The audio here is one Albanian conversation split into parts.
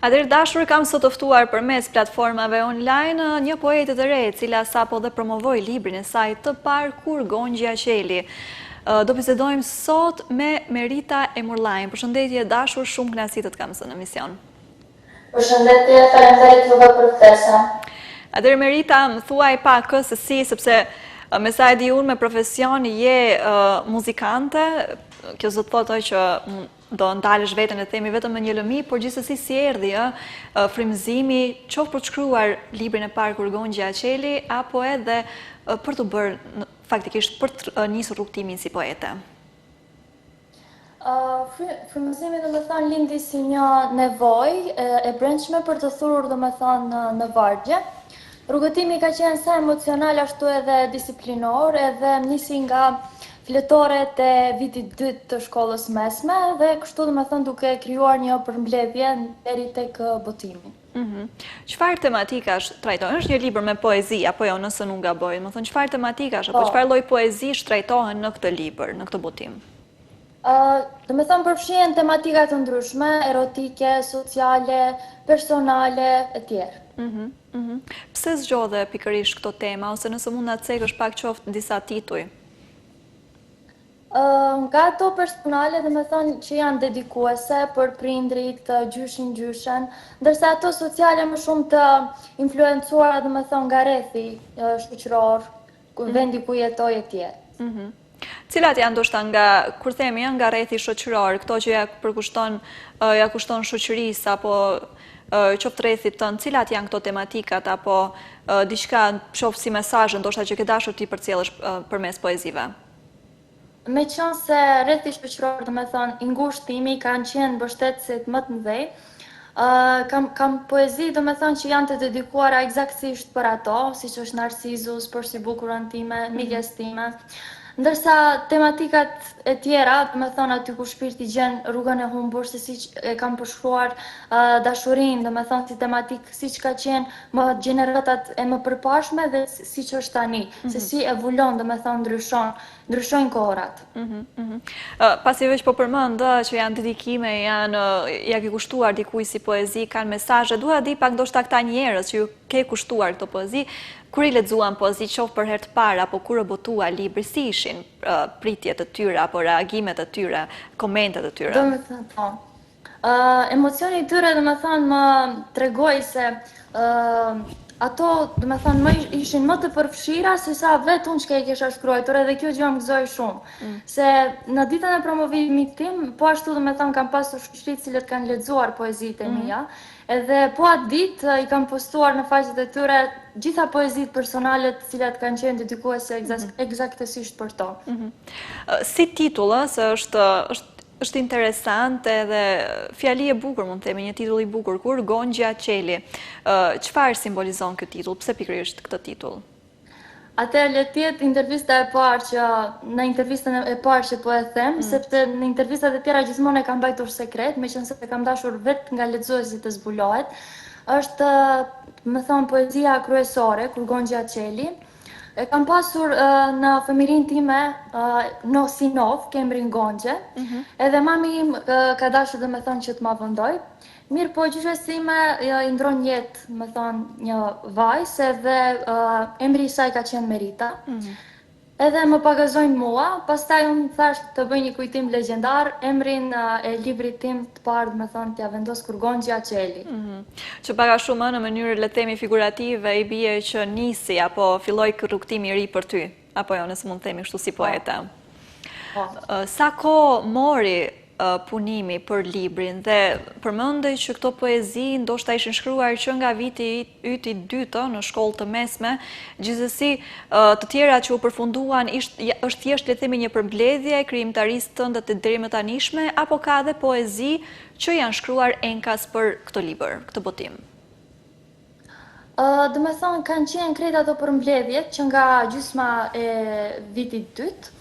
Atëherë dashur, kam sot të ftuar përmes platformave online një poete të re, e cila sapo dhe promovoi librin e saj të parë Kur Gongjja Qeli. Do bisedojmë sot me Merita Emurllajn. Përshëndetje dashur, shumë kënaqësi të të kam sot në emision. Përshëndetje, faleminderit juve për ftesën. Atëherë Merita, më thuaj pak se si, sepse me sa e di unë me profesion je muzikante, kjo zot thotë që do ndalesh veten e themi vetëm me një lëmi, por gjithsesi si erdhi frymëzimi qoftë për të shkruar librin e parë Kur Gongjja Qeli, apo edhe për të bërë faktikisht për të nisur rrugtimin si poete? Frymëzimi domethënë lindi si një nevojë e brendshme për të thurur domethënë në vargje. Rrugëtimi ka qenë sa emocional ashtu edhe disiplinor, edhe nisi nga fletore të vitit 2 të shkollës mesme dhe kështu domethënë duke krijuar një përmbledhje deri tek botimi. Çfarë tematikash trajtohen? Është një libër me poezi apo jo, nëse nuk gaboj? Domethënë çfarë tematikash apo çfarë lloj poezish trajtohen në këtë libër, në këtë botim? Domethënë përfshihen tematika të ndryshme, erotike, sociale, personale e tjerë. Pse zgjodhe pikërisht këto tema, ose nëse mund na cekësh pak qoftë disa tituj? Nga ato personale domethënë që janë dedikuese për prindrit, gjyshin, ndërsa ato sociale më shumë të influencuara domethënë nga rrethi shoqëror, vendi ku jetoj e tjerë. Cilat janë ndoshta kur themi janë nga rrethi shoqëror, këto që ja kushton shoqërisë apo qoftë rrethit tënd, cilat janë këto tematikat apo diçka qoftë si mesazh ndoshta që ke dashur ti përcjellësh përmes poezive? Me qënë se rrethi shoqëror, domethënë i ngushtë timi kanë qenë mbështetësit më të mëdhej, kam poezi domethënë që janë të dedikuara eksaktësisht për ato, siç është Narcisus, Për si bukurën time, Miqes time. Ndërsa tematikat e tjera, domethënë aty ku shpirti gjen rrugën e humbur, se siç e kam përshkruar dashurinë, domethënë si tematik siç ka qenë më gjeneratat e më përpashme dhe siç është tani, se si evulon, domethënë ndryshojnë kohërat. Pasi veç po përmend që janë dedikime, ja ke kushtuar dikujt si poezi, kanë mesazhe, dua di pak ndoshta këta njerëz që ju ke kushtuar këto poezi, kur i lexuan poezi qoftë për herë të parë apo kur e botua libri, si ishin pritjet e tyre apo reagimet e tyre, komentet e tyre? Domethënë, po. Emocioni i tyre domethënë më tregoi se ato domethënë më ishin më të përfshira se sa vetë unë çka i kisha shkruar, edhe kjo gjë më gëzoi shumë. Se në ditën e promovimit tim, po ashtu domethënë kam pasur shoqëri të cilët kanë lexuar poezitë e mia, edhe po atë ditë i kam postuar në faqet e tyre gjitha poezitë personale të cilat kanë qenë dedikuese eksaktësisht për to. Si titull, se është interesant edhe fjali e bukur, mund të themi, një titull i bukur, Kur Gongjja Qeli. Çfarë simbolizon ky titull? Pse pikërisht këtë titull? Atëherë le të jetë intervista e parë që në intervistën e parë që po e them, sepse në intervistat e tjera gjithmonë e kam mbajtur sekret, meqense e kam dashur vetë nga lexuesit të zbulohet. Është, më thon, poezia kryesore, Kur Gongjja Qeli. E kam pasur në fëmirin time si nov, Kemrin Gongjë, edhe mami im ka dashur dhe me thonë që të ma vëndoj. Mirë po, gjyshësime i ndron jetë, me thonë, një vajzë, edhe emri i saj ka qenë Merita. Edhe më pagazojnë mua, pastaj unë thash të bëj një kujtim legjendar, emrin e librit tim të parë, me thonë, t'ja vendos Kur Gongjja Qeli. Që paga shumë në mënyrë le të themi figurative i bie që nisi apo filloi rrugtimi i ri për ty, apo jo, nëse mund të themi kështu si poete. Sa kohë mori punimi për librin dhe përmendej që këto poezi ndoshta ishin shkruar që nga viti yti i dytë në shkollë të mesme, gjithsesi të tjera që u përfunduan është thjesht le të themi një përmbledhje e krijimtarisë tënde të deri më tanishme, apo ka edhe poezi që janë shkruar enkas për këtë libër, këtë botim? Domethënë kanë qenë krejt ato përmbledhjet që nga gjysma e vitit dytë.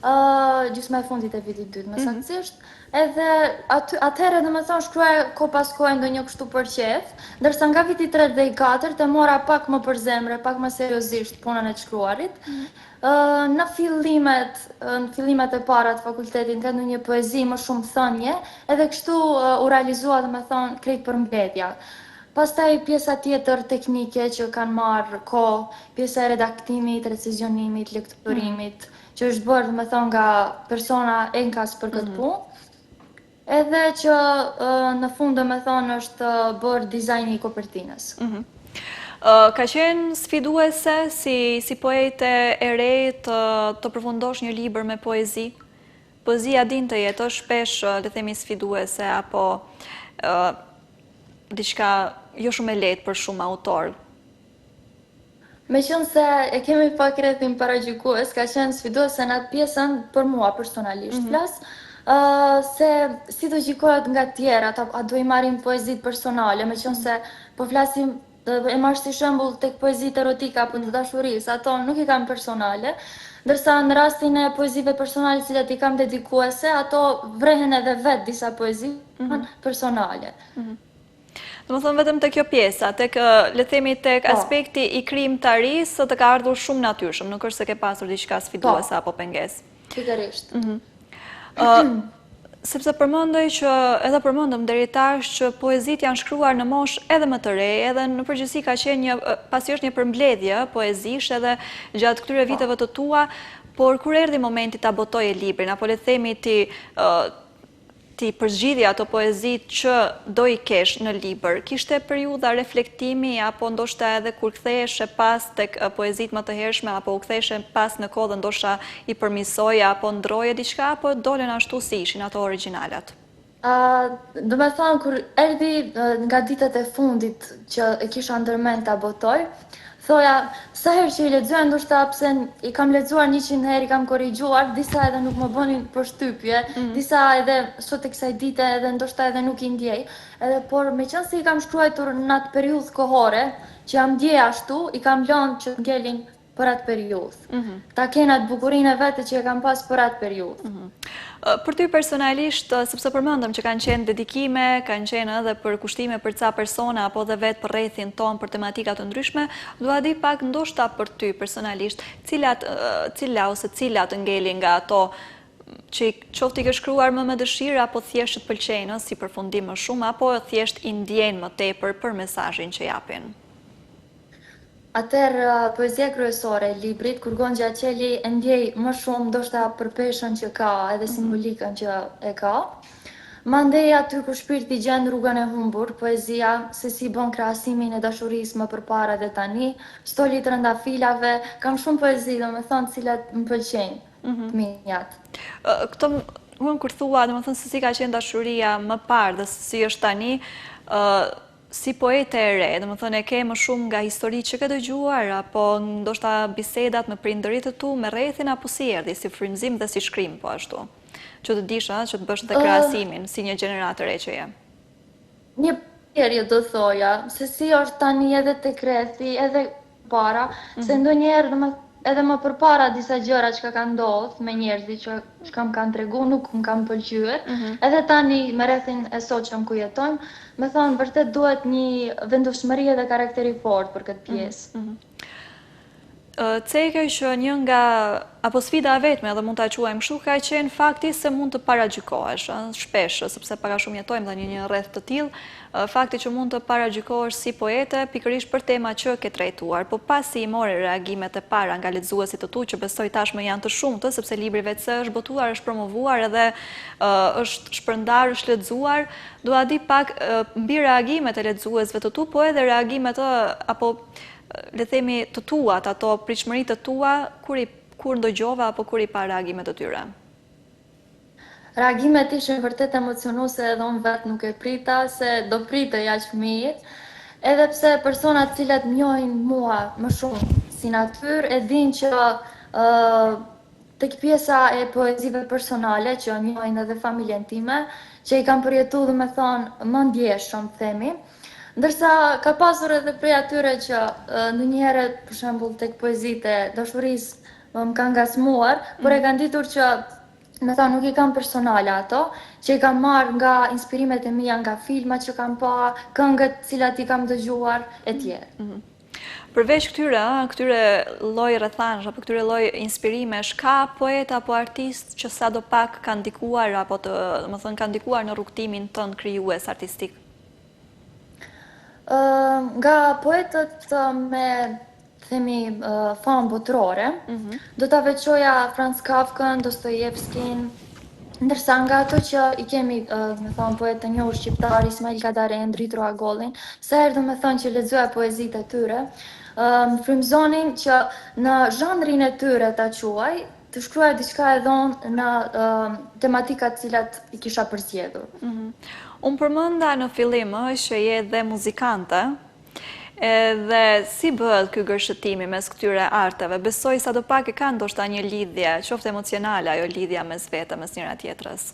gjysma e fundit e vitit dytë, më saktësisht. Edhe atëherë dhe më thonë shkruaj ko pas kohë ndonjë kështu për qef, ndërsa nga viti 3 dhe i 4 të mora pak më për zemre, pak më seriozisht punën e të shkruarit. Në fillimet e para të fakultetit ka ndonjë poezi më shumë thënie, edhe kështu u realizua dhe më thonë krejt përmbledhja. Pastaj pjesa tjetër teknike që kanë marrë kohë, pjesa e redaktimit, recizionimit, lektorimit, që është bërë, me thonë, nga persona enkas për këtë punë, edhe që në fund, me thonë, është bërë dizajni i kopertinës. Ka qenë sfiduese si poete e re të përfundosh një libër me poezi? Poezia din të jetë është shpesh, le themi, sfiduese, apo diçka jo shumë e lehtë për shumë autorë? Me qënë se e kemi pak rrethin paragjykues, ka qenë sfiduese në atë pjesën për mua personalisht flas, se si do gjikohet nga tjera, a do i marrim poezit personale, me qënë se po flasim e marrë si shembull tek poezit erotika apo të dashurisë, ato nuk i kam personale, ndërsa në rastin e poezive personale cilat i kam dedikuese, ato vrehen edhe vetë disa poezi personale. Do më thonë vetëm të kjo pjesa, le themi tek aspekti i krijimtarisë të ka ardhur shumë natyrshëm, nuk është se ke pasur diçka sfiduese apo pengesë. Pikërisht. Sepse përmendëm deri tash që poezit janë shkruar në moshë edhe më të re, edhe në përgjithësi ka qenë pasi është një përmbledhje poezish edhe gjatë këtyre viteve të tua, por kur erdhi momenti ta botoje librin, apo le themi ti përzgjidhje ato poezit që do i kesh në libër, kishte periudha reflektimi, apo ndoshta edhe kur ktheheshe pas tek poezit më të hershme, apo u ktheheshe pas në kohë dhe ndoshta i përmisoje apo ndroje diçka, apo dolen ashtu si ishin ato originalat? Do me thonë, kur erdhi nga ditët e fundit që e kisha ndërmend ta botoj, thoja, sa herë që i lexoja, ndoshta pse i kam lexuar 100 herë, i kam korrigjuar, disa edhe nuk më bënin përshtypje, disa edhe sot e kësaj dite edhe ndoshta edhe nuk i ndjej, por me qenë se i kam shkruar në atë periudhë kohore, që jam ndjej ashtu, i kam lënë që të ngelin për atë periudhë. Ta kena atë bukurinë e vete që e kam pas për atë periudhë. Për ty personalisht, sepse përmendëm që kanë qenë dedikime, kanë qenë edhe për kushtime për ca persona, apo dhe vetë për rrethin ton për tematika të ndryshme, dua di pak ndoshta për ty personalisht, cilat ngelin nga ato që qoftë i ke shkruar më me dëshirë, apo thjesht të pëlqejnë si përfundim më shumë, apo thjesht i ndjejnë më tepër për mesazhin që japin? Atëherë, poezia kryesore e librit, kur Gonxha Qeli e ndjej më shumë ndoshta për peshën që ka, edhe simbolikën që e ka. Mandej aty ku shpirti gjen rrugën e humbur, poezia, se si bën krahasimin e dashurisë më përpara dhe tani, stoli trëndafilave, kam shumë poezi, domethënë, cilat më pëlqejnë, të minjat. Këto unë kur thua, domethënë se si ka qenë dashuria më parë dhe se si është tani, si poete e re, domethënë e ke më shumë nga histori që ke dëgjuar, apo ndoshta bisedat me prindërit e tu, me rrethin, apo si erdhi, si frymëzim dhe si shkrim po ashtu? Që të disha, që të bësh të krahasimin, si një gjenerat të re që je. Një perje do thoja, se si është tani edhe të krethi, edhe para, se ndonjëherë edhe më përpara disa gjëra që ka ndodhur me njerëzit që më kanë tregu, nuk më kanë pëlqyer, edhe tani me rrethin e sotshëm ku jetojmë, me thonë vërtet duhet një vendushmëri dhe karakteri fort për këtë pjesë. Ceke që një nga, apo sfida e vetme, edhe mund ta quajmë kështu, ka qenë fakti se mund të paragjykohesh, shpesh, sepse para shumë jetojmë dhe një rreth të tillë, fakti që mund të paragjykohesh si poete pikërisht për tema që ke trajtuar, po pasi i more reagimet e para nga lexuesit të tu, që besoj tashmë janë të shumtë, sepse libri vetë është botuar, është promovuar edhe është shpërndar, është lexuar, dua di pak mbi reagimet e lexuesve të tu, po edhe reagimet apo le themi të tuat, ato pritshmëritë të tua, kur ndëgjova apo kur i pa reagimet të tyre? Reagimet ishin vërtet emocionuese edhe unë vetë nuk e prita, se do prite jashtë fëmijët, edhe pse personat cilat njohin mua më shumë si natyrë, e din që tek pjesa e poezive personale, që njohin edhe familjen time, që i kam përjetu dhe me thonë më ndjeshëm, themi, ndërsa ka pasur edhe prej atyre që në njëherë, për shembull tek poezitë e dashurisë, më kanë ngasmuar, por e kanë ditur që me thonë nuk i kam personale ato, që i kam marrë nga inspirimet e mia, nga filmat që kam pa, këngët cilat i kam dëgjuar, e tjerë. Përveç këtyre lloj rrethanësh apo këtyre lloj inspirimesh, ka poet apo artist që sadopak kanë ndikuar apo kanë ndikuar në rrugtimin tënd krijues artistik? Nga poetët me themi famë botërore, do ta veçoja Franz Kafkën, Dostojevskin, ndërsa nga ato që i kemi, me thonë, poetë të njohur shqiptar, Ismail Kadaren, Dritro Agollin, sa herë do me thonë që lexoja poezitë e tyre, më frymëzonin që në zhanrin e tyre ta quaj, të shkruaj diçka e dhonë në tematikat cilat i kisha përzgjedhur. Unë përmenda në fillim që je dhe muzikante, dhe si bëhet ky gërshëtimi mes këtyre arteve? Besoj sadopak e ka ndoshta një lidhje, qoftë emocionale ajo lidhja mes vete, mes njëra tjetrës.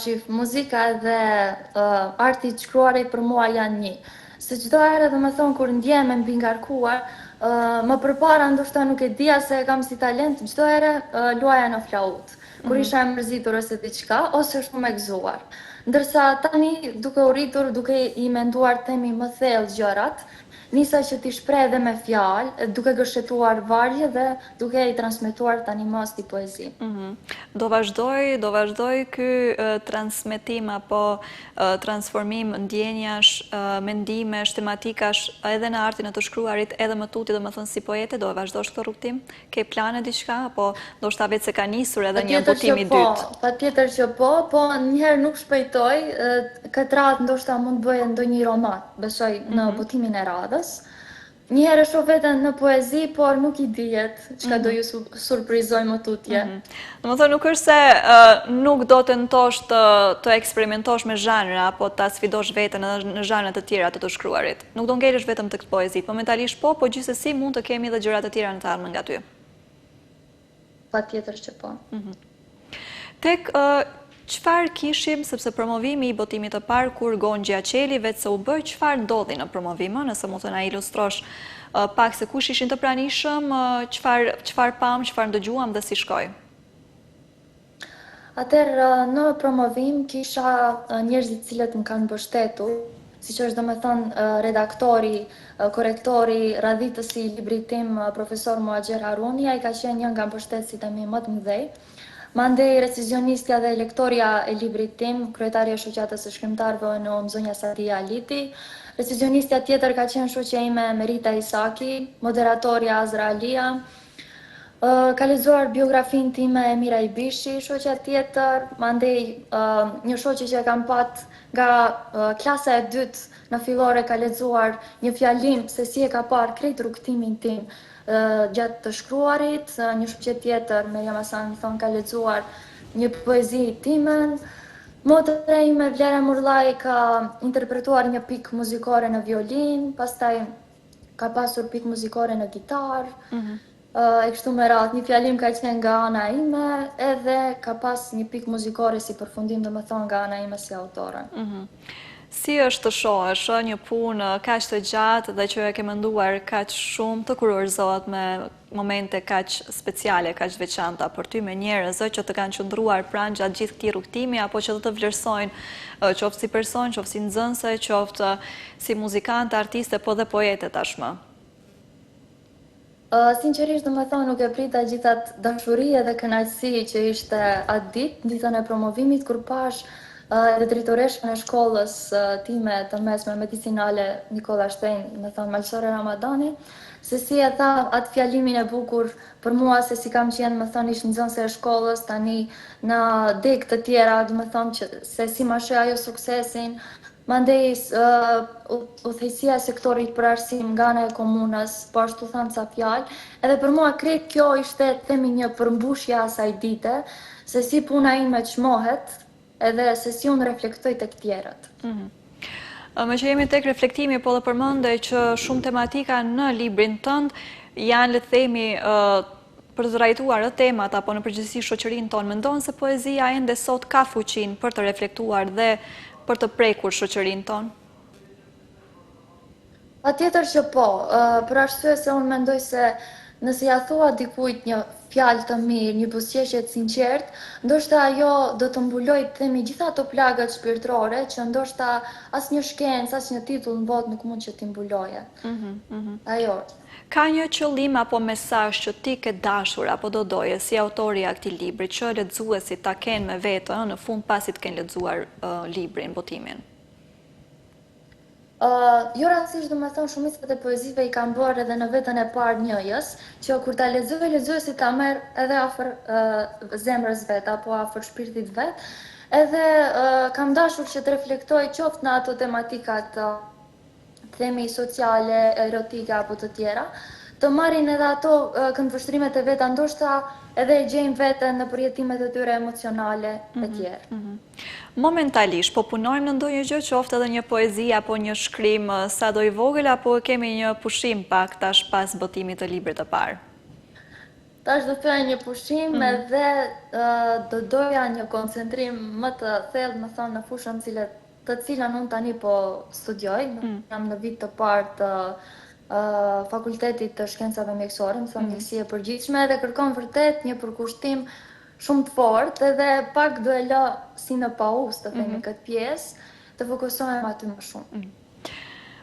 Shif, muzika dhe arti i shkruarit për mua janë një. Se çdo herë, domethënë, kur ndjem e mbi ngarkuar, më përpara ndoshta nuk e dija se e kam si talent, çdo herë luaja në flaut. Kur isha e mërzitur ose diçka, ose shumë e gëzuar. Ndërsa tani, duke u rritur, duke i menduar themi më thellë gjërat, nisa që t'i shpreh edhe me fjalë, duke gërshetuar vargje dhe duke i transmetuar tani më si poezi. Do vazhdoj ky transmetim apo transformim ndjenjash, mendimesh, tematikash edhe në artin e të shkruarit, edhe më tutje, domethënë si poete, do vazhdosh këtë rrugtim? Ke plane diçka apo ndoshta vetë se ka nisur edhe një botim i dytë? Patjetër që po, po njëherë nuk shpejtoj, këtë radhë ndoshta mund të bëjë ndonjë roman, besoj në botimin e radhës. Njëherë shoh veten në poezi, por nuk i dihet çka do ju surprizoj më tutje. Domethënë nuk është se nuk do tentosh të eksperimentosh me zhanra apo ta sfidosh veten edhe në zhanra të tjera të shkruarit. Nuk do ngelesh vetëm tek poezi, momentalisht po gjithsesi mund të kemi edhe gjëra të tjera në të ardhmen nga ty. Patjetër që po. Tek çfarë kishim, sepse promovimi i botimit të parë kur Gonxha Qeli vetë se u bë, çfarë ndodhi në promovim, nëse mund të na ilustrosh pak se kush ishin të pranishëm, çfarë pam, çfarë ndëgjuam dhe si shkoi? Atëherë në promovim kisha njerëzit cilët më kanë mbështetur, siç është domethënë redaktori, korrektori, radhitësi i librit tim, profesor Muaxher Haruni, ai ka qenë një nga mbështetësit e mi më të mëdhej. Mandej recizionistja dhe lektoria e librit tim, kryetaria e shoqatës së shkrimtarëve ONU zonja Sadia Aliti. Recizionistja tjetër ka qenë shoqja ime Merita Isaki, moderatorja Azra Alia. Ka lexuar biografin time Emira Ibishi, shoqja tjetër, mandej një shoqe që e kam pat nga klasa e dytë në fillore ka lexuar një fjalim se si e ka parë krejt rrugtimin tim gjatë të shkruarit, një shoqe tjetër, Meriam Hasan, ka lexuar një poezi timen. Motra ime Vlera Murllaj ka interpretuar një pikë muzikore në violin, pastaj ka pasur pikë muzikore në gitar. E kështu me radhë, një fjalim ka qenë nga ana ime, edhe ka pas një pikë muzikore si përfundim, domethënë nga ana ime si autore. Si është të shohësh një punë kaq të gjatë dhe që e ke menduar kaq shumë të kurorëzohet me momente kaq speciale, kaq veçanta për ty, me njerëz që të kanë qëndruar pranë gjatë gjithë këtij rrugtimi apo që do të vlerësojnë qoftë si person, qoftë si nxënëse, qoftë si muzikante, artiste, po dhe poete tashmë? Sinqerisht, domethënë nuk e prita gjithat dashuri dhe kënaqësi që ishte atë ditë, ditën e promovimit, kur pash dhe drejtoreshën e shkollës time të mesme medicinale Nikola Shtein, me thënë Malsore Ramadani, se si e tha atë fjalimin e bukur për mua, se si kam qenë, me thënë, ishë nxënëse e shkollës, tani në dek të tjera, me thënë se si ma shë ajo suksesin, mandej udhëheqësia e sektorit për arsim nga ana e komunës, po ashtu thanë ca fjalë, edhe për mua krejt kjo ishte themi një përmbushje asaj dite, se si puna ime çmohet, edhe se si unë reflektoj tek tjerët. Me që jemi tek reflektimi, po dhe përmende që shumë tematika në librin tënd janë, le të themi, për të trajtuar temat apo në përgjithësi shoqërinë tonë. Mendon se poezia ende sot ka fuqinë për të reflektuar dhe për të prekur shoqërinë tonë? Patjetër që po, për arsye se unë mendoj se nëse ja thua dikujt një fjalë të mirë, një buzëqeshje të sinqert, ndoshta ajo do të mbuloj të themi gjitha ato plagat shpirtërore që ndoshta asnjë shkencë, asnjë titull në botë nuk mund që t'i mbuloje. Ajo. Ka një qëllim apo mesazh që ti ke dashur apo do doje si autori i këtij libri që lexuesit ta kenë me vete në fund pasi të kenë lexuar librin, botimin? Jo rastësisht, domethënë shumicat e poezive i kam bërë edhe në vetën e parë njëjës, që kur ta lexoj, lexuesi ta merr edhe afër zemrës vet apo afër shpirtit vet, edhe kam dashur që të reflektoj qoftë në ato tematikat themi sociale, erotike apo të tjera, të marrin edhe ato këndvështrimet e veta, ndoshta edhe e gjejnë veten në përjetimet e tyre emocionale e tjerë. Momentalisht, po punojmë në ndonjë gjë, qoftë edhe një poezi apo një shkrim sado i vogël, apo kemi një pushim pak tash pas botimit të librit të parë? Tash do të një pushim edhe do doja një koncentrim më të thellë, më thonë, në fushën të cilën unë tani po studioj, jam në vit të parë të Fakultetit të Shkencave Mjekësore, më thonë mjekësi e përgjithshme, dhe kërkon vërtet një përkushtim shumë të fortë, edhe pak do e lë si në pauzë të themi këtë pjesë, të fokusohem aty më shumë.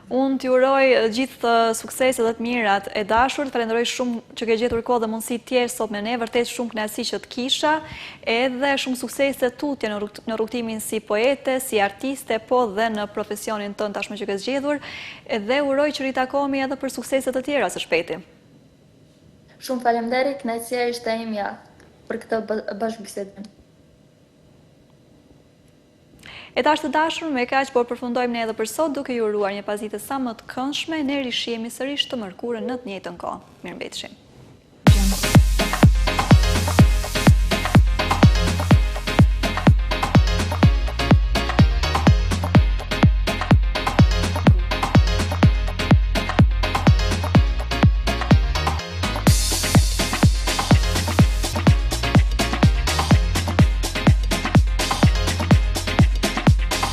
Unë t'ju uroj gjithë sukseset dhe të mirat e dashur, të falenderoj shumë që ke gjetur kohë dhe mundësi tjerë sot me ne, vërtet shumë kënaqësi që të kisha, edhe shumë sukseset tutje në rrugtimin si poete, si artiste, po dhe në profesionin tënd tashmë që ke zgjedhur, edhe uroj që ritakohemi edhe për sukseset të tjera së shpejti. Shumë faleminderit, kënaqësia ishte imja për këtë bashkëbisedim. E tash të dashur, me kaq po përfundojmë ne edhe për sot, duke ju uruar një pasditë sa më të këndshme, ne rishihemi sërish të mërkurën në të njëjtën kohë. Mirëmbëjtje.